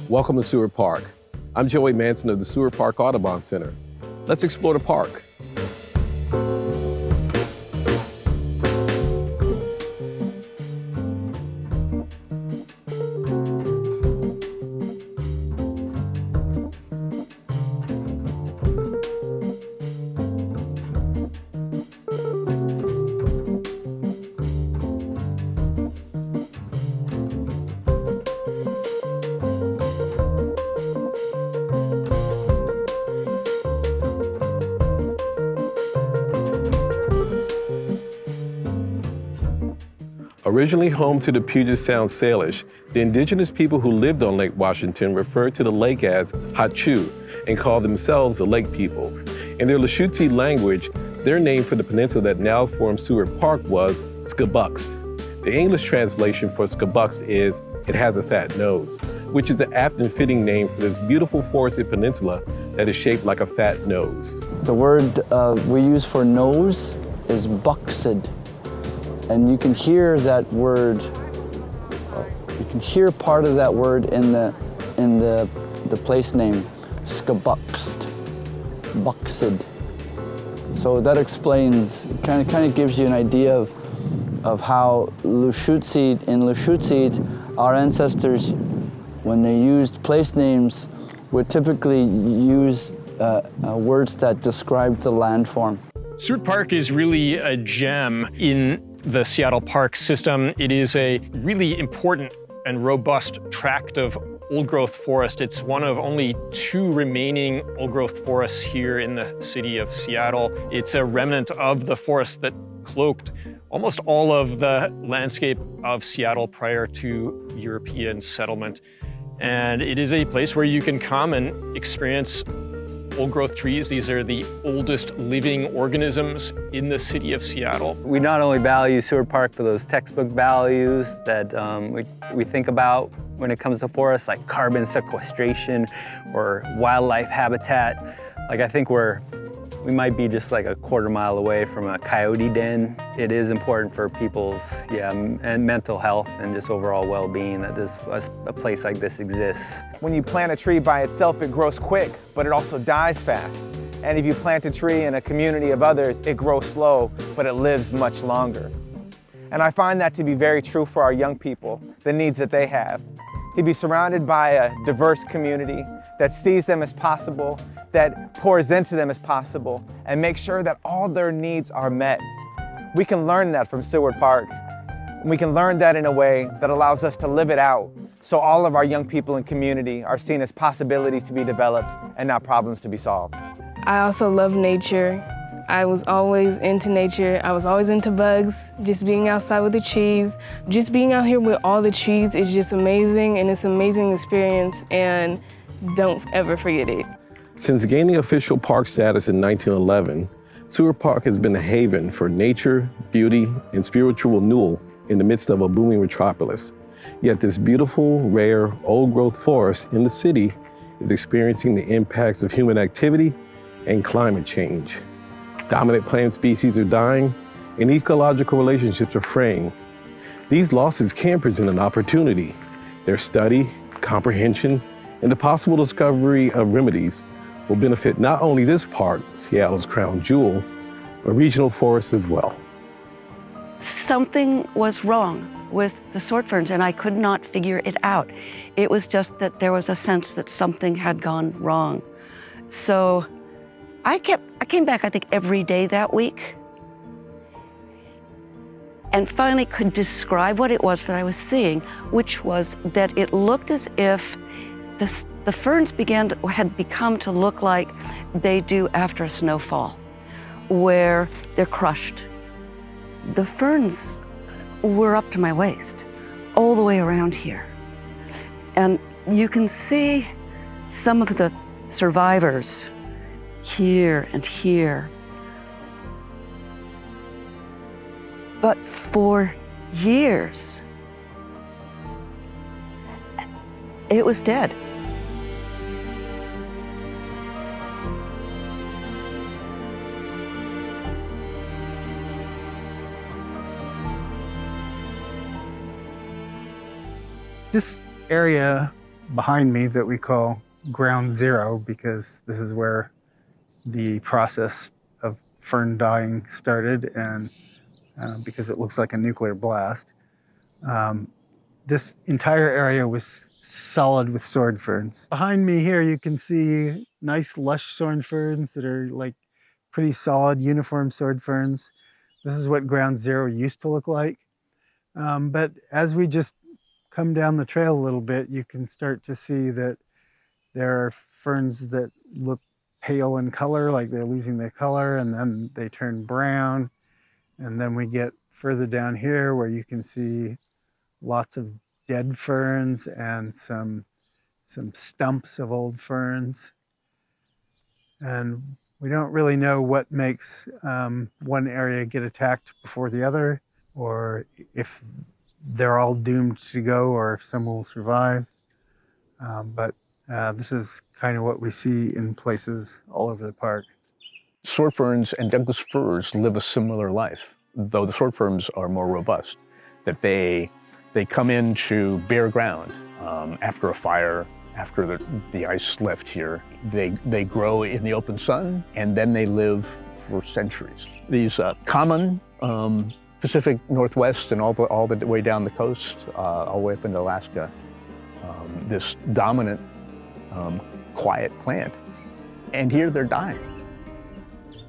Welcome to Seward Park. I'm Joey Manson of the Seward Park Audubon Center. Let's explore the park. Originally home to the Puget Sound Salish, the indigenous people who lived on Lake Washington referred to the lake as Hachu and called themselves the Lake People. In their Lushootseed language, their name for the peninsula that now forms Seward Park was Skabuxed. The English translation for Skabuxed is, "it has a fat nose," which is an apt and fitting name for this beautiful forested peninsula that is shaped like a fat nose. The word we use for nose is buxed. And you can hear that word, you can hear part of that word in the place name, Skabuxed, buxed. So that explains, kind of gives you an idea of how in Lushootseed, our ancestors, when they used place names, would typically use words that described the landform. Seward Park is really a gem in the Seattle Park system. It is a really important and robust tract of old-growth forest. It's one of only 2 remaining old-growth forests here in the city of Seattle. It's a remnant of the forest that cloaked almost all of the landscape of Seattle prior to European settlement. And it is a place where you can come and experience old-growth trees. These are the oldest living organisms in the city of Seattle. We not only value Seward Park for those textbook values that we think about when it comes to forests, like carbon sequestration or wildlife habitat. Like, I think we might be just like a quarter mile away from a coyote den. It is important for people's and mental health and just overall well-being that a place like this exists. When you plant a tree by itself, it grows quick, but it also dies fast. And if you plant a tree in a community of others, it grows slow, but it lives much longer. And I find that to be very true for our young people, the needs that they have. To be surrounded by a diverse community that sees them as possible, that pours into them as possible, and makes sure that all their needs are met. We can learn that from Seward Park. We can learn that in a way that allows us to live it out, so all of our young people and community are seen as possibilities to be developed and not problems to be solved. I also love nature. I was always into nature. I was always into bugs, just being outside with the trees. Just being out here with all the trees is just amazing, and it's an amazing experience, and don't ever forget it. Since gaining official park status in 1911, Seward Park has been a haven for nature, beauty, and spiritual renewal in the midst of a booming metropolis. Yet this beautiful, rare, old-growth forest in the city is experiencing the impacts of human activity and climate change. Dominant plant species are dying, and ecological relationships are fraying. These losses can present an opportunity. Their study, comprehension, and the possible discovery of remedies will benefit not only this park, Seattle's crown jewel, but regional forests as well. Something was wrong with the sword ferns, and I could not figure it out. It was just that there was a sense that something had gone wrong. So I came back, I think, every day that week, and finally could describe what it was that I was seeing, which was that it looked as if the ferns had become to look like they do after a snowfall, where they're crushed. The ferns were up to my waist, all the way around here. And you can see some of the survivors here and here. But for years, it was dead. This area behind me that we call ground zero, because this is where the process of fern dying started, and because it looks like a nuclear blast. This entire area was solid with sword ferns. Behind me here you can see nice lush sword ferns that are like pretty solid uniform sword ferns. This is what ground zero used to look like. But as we just come down the trail a little bit, you can start to see that there are ferns that look pale in color, like they're losing their color, and then they turn brown. And then we get further down here where you can see lots of dead ferns and some stumps of old ferns. And we don't really know what makes one area get attacked before the other, or if they're all doomed to go, or if some will survive. But this is kind of what we see in places all over the park. Sword ferns and Douglas firs live a similar life, though the sword ferns are more robust. That they come into bare ground after a fire, after the ice left here. They grow in the open sun, and then they live for centuries. These common Pacific Northwest and all the way down the coast, all the way up into Alaska, this dominant, quiet plant. And here they're dying.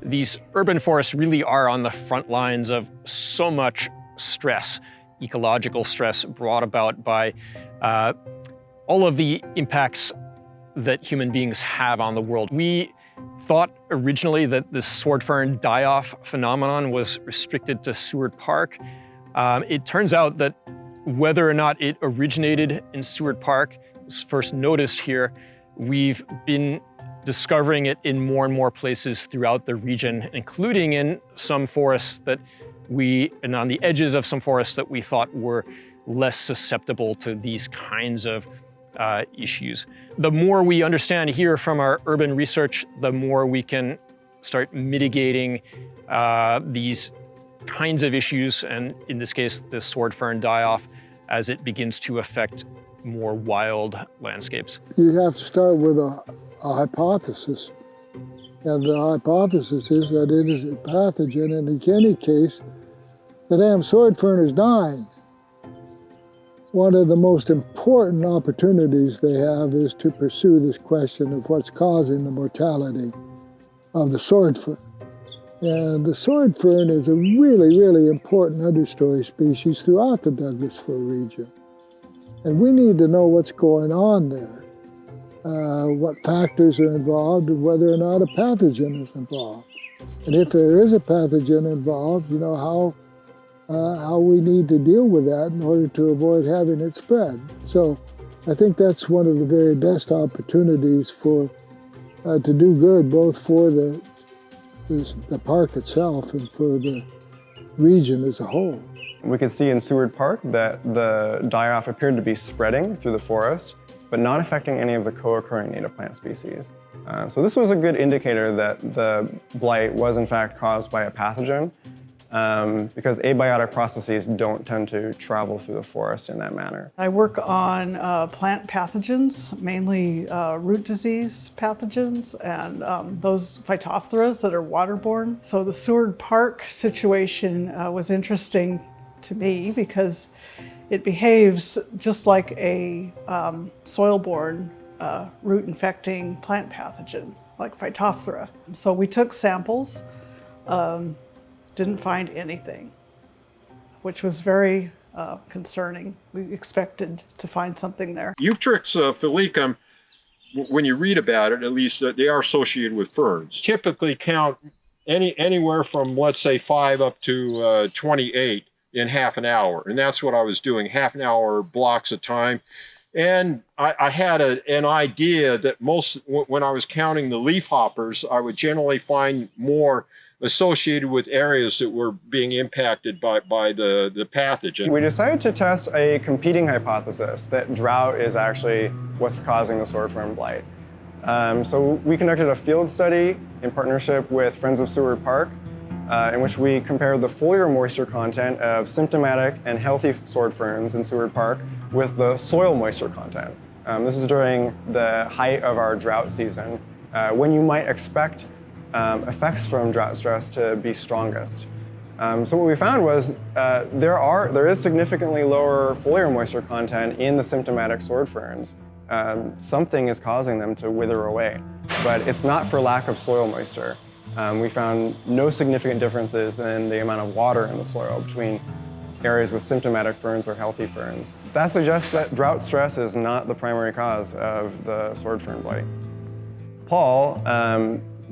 These urban forests really are on the front lines of so much stress, ecological stress brought about by all of the impacts that human beings have on the world. We thought originally that this sword fern die-off phenomenon was restricted to Seward Park. It turns out that whether or not it originated in Seward Park, was first noticed here, we've been discovering it in more and more places throughout the region, including in some forests and on the edges of some forests that we thought were less susceptible to these kinds of issues. The more we understand here from our urban research, the more we can start mitigating these kinds of issues, and in this case, the sword fern die-off, as it begins to affect more wild landscapes. You have to start with a hypothesis. And the hypothesis is that it is a pathogen, and in any case, the damn sword fern is dying. One of the most important opportunities they have is to pursue this question of what's causing the mortality of the sword fern. And the sword fern is a really, really important understory species throughout the Douglas fir region. And we need to know what's going on there, what factors are involved, and whether or not a pathogen is involved. And if there is a pathogen involved, you know, how we need to deal with that in order to avoid having it spread. So I think that's one of the very best opportunities to do good, both for the park itself and for the region as a whole. We could see in Seward Park that the die-off appeared to be spreading through the forest, but not affecting any of the co-occurring native plant species. So this was a good indicator that the blight was in fact caused by a pathogen, because abiotic processes don't tend to travel through the forest in that manner. I work on plant pathogens, mainly root disease pathogens, and those Phytophthora that are waterborne. So the Seward Park situation was interesting to me because it behaves just like a soil-borne root-infecting plant pathogen, like Phytophthora. So we took samples, didn't find anything, which was very concerning. We expected to find something there. Eutrix filicum, when you read about it, at least they are associated with ferns. Typically count anywhere from, let's say, 5 up to 28 in half an hour. And that's what I was doing, half an hour blocks of time. And I had an idea that when I was counting the leaf hoppers, I would generally find more associated with areas that were being impacted by the pathogen. We decided to test a competing hypothesis that drought is actually what's causing the sword fern blight. So we conducted a field study in partnership with Friends of Seward Park, in which we compared the foliar moisture content of symptomatic and healthy sword ferns in Seward Park with the soil moisture content. This is during the height of our drought season, when you might expect effects from drought stress to be strongest. So what we found was there is significantly lower foliar moisture content in the symptomatic sword ferns. Something is causing them to wither away, but it's not for lack of soil moisture. We found no significant differences in the amount of water in the soil between areas with symptomatic ferns or healthy ferns. That suggests that drought stress is not the primary cause of the sword fern blight. Paul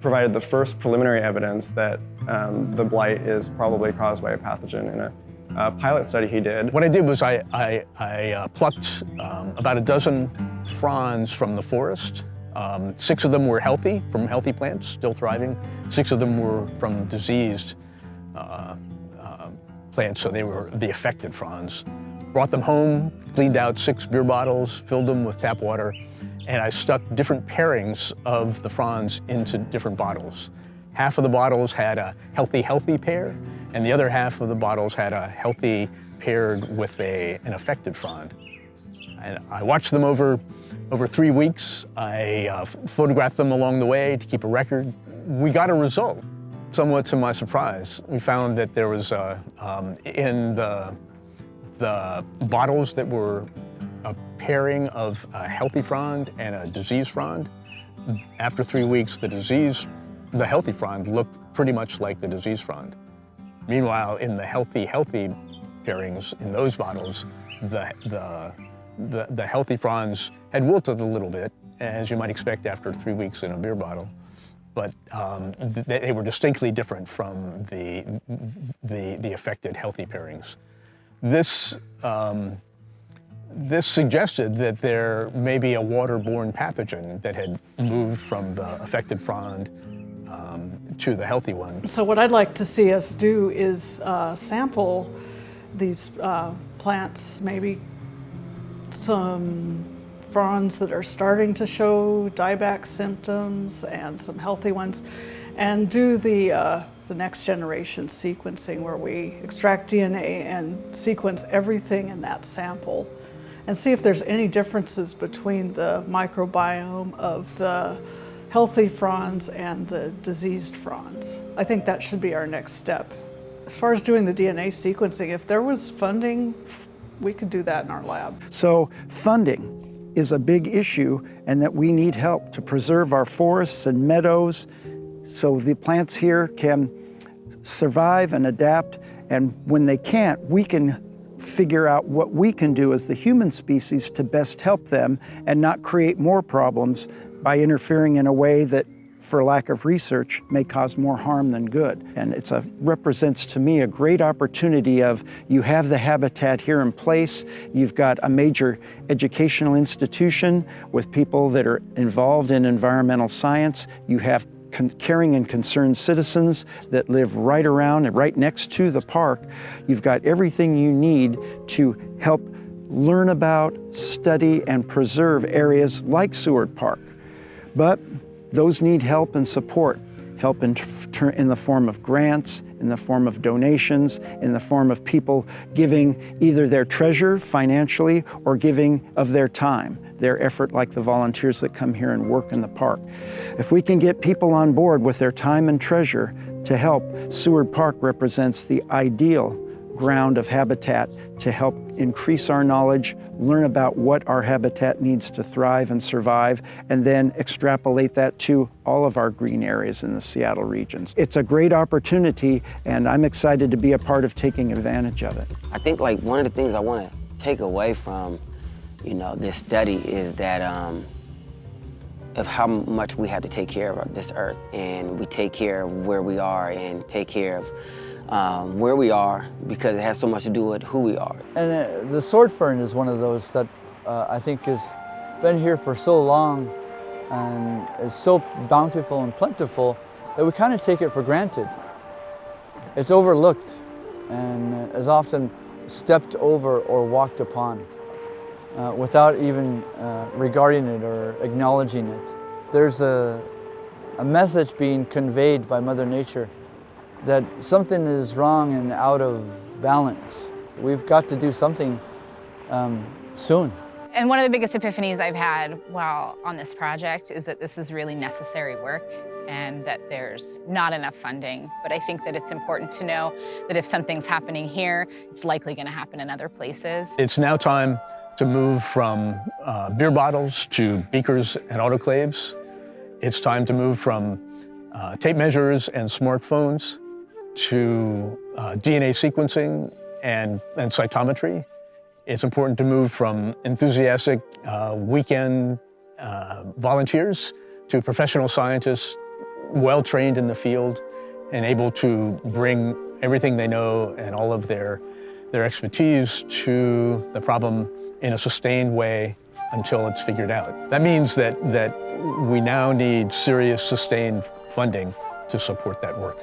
provided the first preliminary evidence that the blight is probably caused by a pathogen in a pilot study he did. What I did was I plucked about a dozen fronds from the forest. 6 of them were healthy, from healthy plants, still thriving. 6 of them were from diseased plants, so they were the affected fronds. Brought them home, cleaned out 6 beer bottles, filled them with tap water, and I stuck different pairings of the fronds into different bottles. Half of the bottles had a healthy pair, and the other half of the bottles had a healthy paired with an affected frond. And I watched them over 3 weeks. I photographed them along the way to keep a record. We got a result, somewhat to my surprise. We found that there was, in the bottles that were a pairing of a healthy frond and a diseased frond, after 3 weeks, the healthy frond looked pretty much like the diseased frond. Meanwhile, in the healthy pairings in those bottles, the healthy fronds had wilted a little bit, as you might expect after 3 weeks in a beer bottle, but they were distinctly different from the affected healthy pairings. This suggested that there may be a waterborne pathogen that had moved from the affected frond to the healthy one. So what I'd like to see us do is sample these plants, maybe some fronds that are starting to show dieback symptoms and some healthy ones, and do the next generation sequencing where we extract DNA and sequence everything in that sample and see if there's any differences between the microbiome of the healthy fronds and the diseased fronds. I think that should be our next step. As far as doing the DNA sequencing, if there was funding, we could do that in our lab. So funding is a big issue, and that we need help to preserve our forests and meadows so the plants here can survive and adapt, and when they can't, we can figure out what we can do as the human species to best help them and not create more problems by interfering in a way that, for lack of research, may cause more harm than good. And it represents to me a great opportunity of, you have the habitat here in place, you've got a major educational institution with people that are involved in environmental science, you have caring and concerned citizens that live right around and right next to the park. You've got everything you need to help learn about, study, and preserve areas like Seward Park. But those need help and support. Help in the form of grants, in the form of donations, in the form of people giving either their treasure financially or giving of their time, their effort, like the volunteers that come here and work in the park. If we can get people on board with their time and treasure to help, Seward Park represents the ideal ground of habitat to help increase our knowledge, learn about what our habitat needs to thrive and survive, and then extrapolate that to all of our green areas in the Seattle regions. It's a great opportunity, and I'm excited to be a part of taking advantage of it. I think like one of the things I want to take away from, this study is that of how much we have to take care of this earth, and we take care of where we are and take care of where we are, because it has so much to do with who we are. And the sword fern is one of those that I think has been here for so long and is so bountiful and plentiful that we kind of take it for granted. It's overlooked and is often stepped over or walked upon without even regarding it or acknowledging it. There's a message being conveyed by Mother Nature that something is wrong and out of balance. We've got to do something soon. And one of the biggest epiphanies I've had while on this project is that this is really necessary work and that there's not enough funding. But I think that it's important to know that if something's happening here, it's likely going to happen in other places. It's now time to move from beer bottles to beakers and autoclaves. It's time to move from tape measures and smartphones to DNA sequencing and cytometry. It's important to move from enthusiastic weekend volunteers to professional scientists, well-trained in the field and able to bring everything they know and all of their expertise to the problem in a sustained way until it's figured out. That means that we now need serious, sustained funding to support that work.